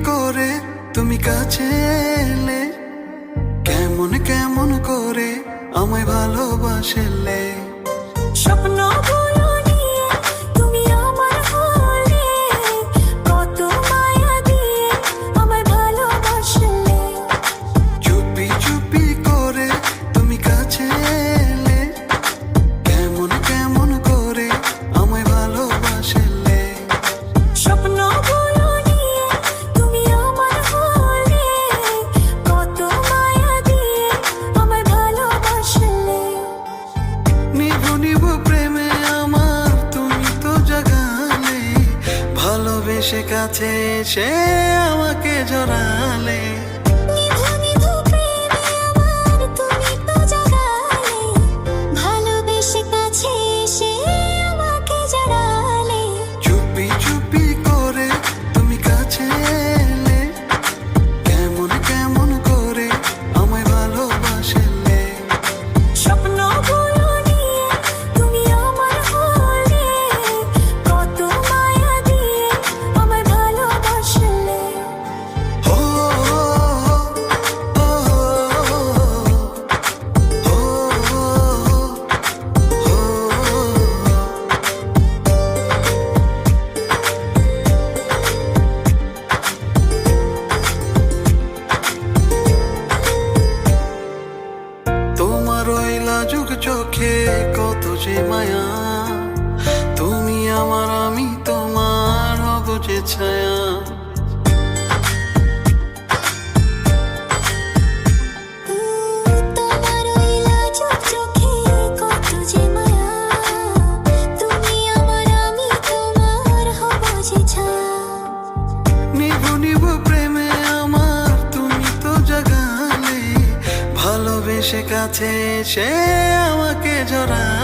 করে তুমি কাছে এলে, কেমন কেমন করে আমায় ভালোবাসলে। স্বপ্নগুলো নিয়ে তুমি আমার হলে, কত মায়া দিয়ে আমায় ভালোবাসলে। চুপি চুপি করে তুমি কাছে এলে, কেমন কেমন করে আমায় ভালোবাসলে। স্বপ্নগুলো নিয়ে তুমি আমার হলে, কত মায়া দিয়ে আমায় ভালোবাসলে। নিভু নিভু প্রেমে আমার তুমি তো জাগালে, ভালোবেসে কাছে এসে আমাকে জড়ালে। নিভু নিভু প্রেমে আমার তুমি তো জাগালে, ভালোবেসে কাছে এসে আমাকে জড়ালে। চুপি চুপি করে তুমি কাছে এলে, কেমন কেমন করে আমায় ভালোবাসলে। স্বপ্নগুলো নিয়ে তুমি আমার হলে, কত মায়া দিয়ে আমায় ভালোবাসলে। ও ও তোমার ওই লাজুক চোখে কত যে মায়া, তুমি আমার আমি তোমার হব যে ছায়া। তোমার ওই লাজুক চোখে কত যে মায়া, তুমি আমার আমি তোমার হব যে ছায়া। নিভু নিভু প্রেমে আমার তুমি তো জাগালে, ভালোবেসে কাছে এসে আমাকে জড়ালে।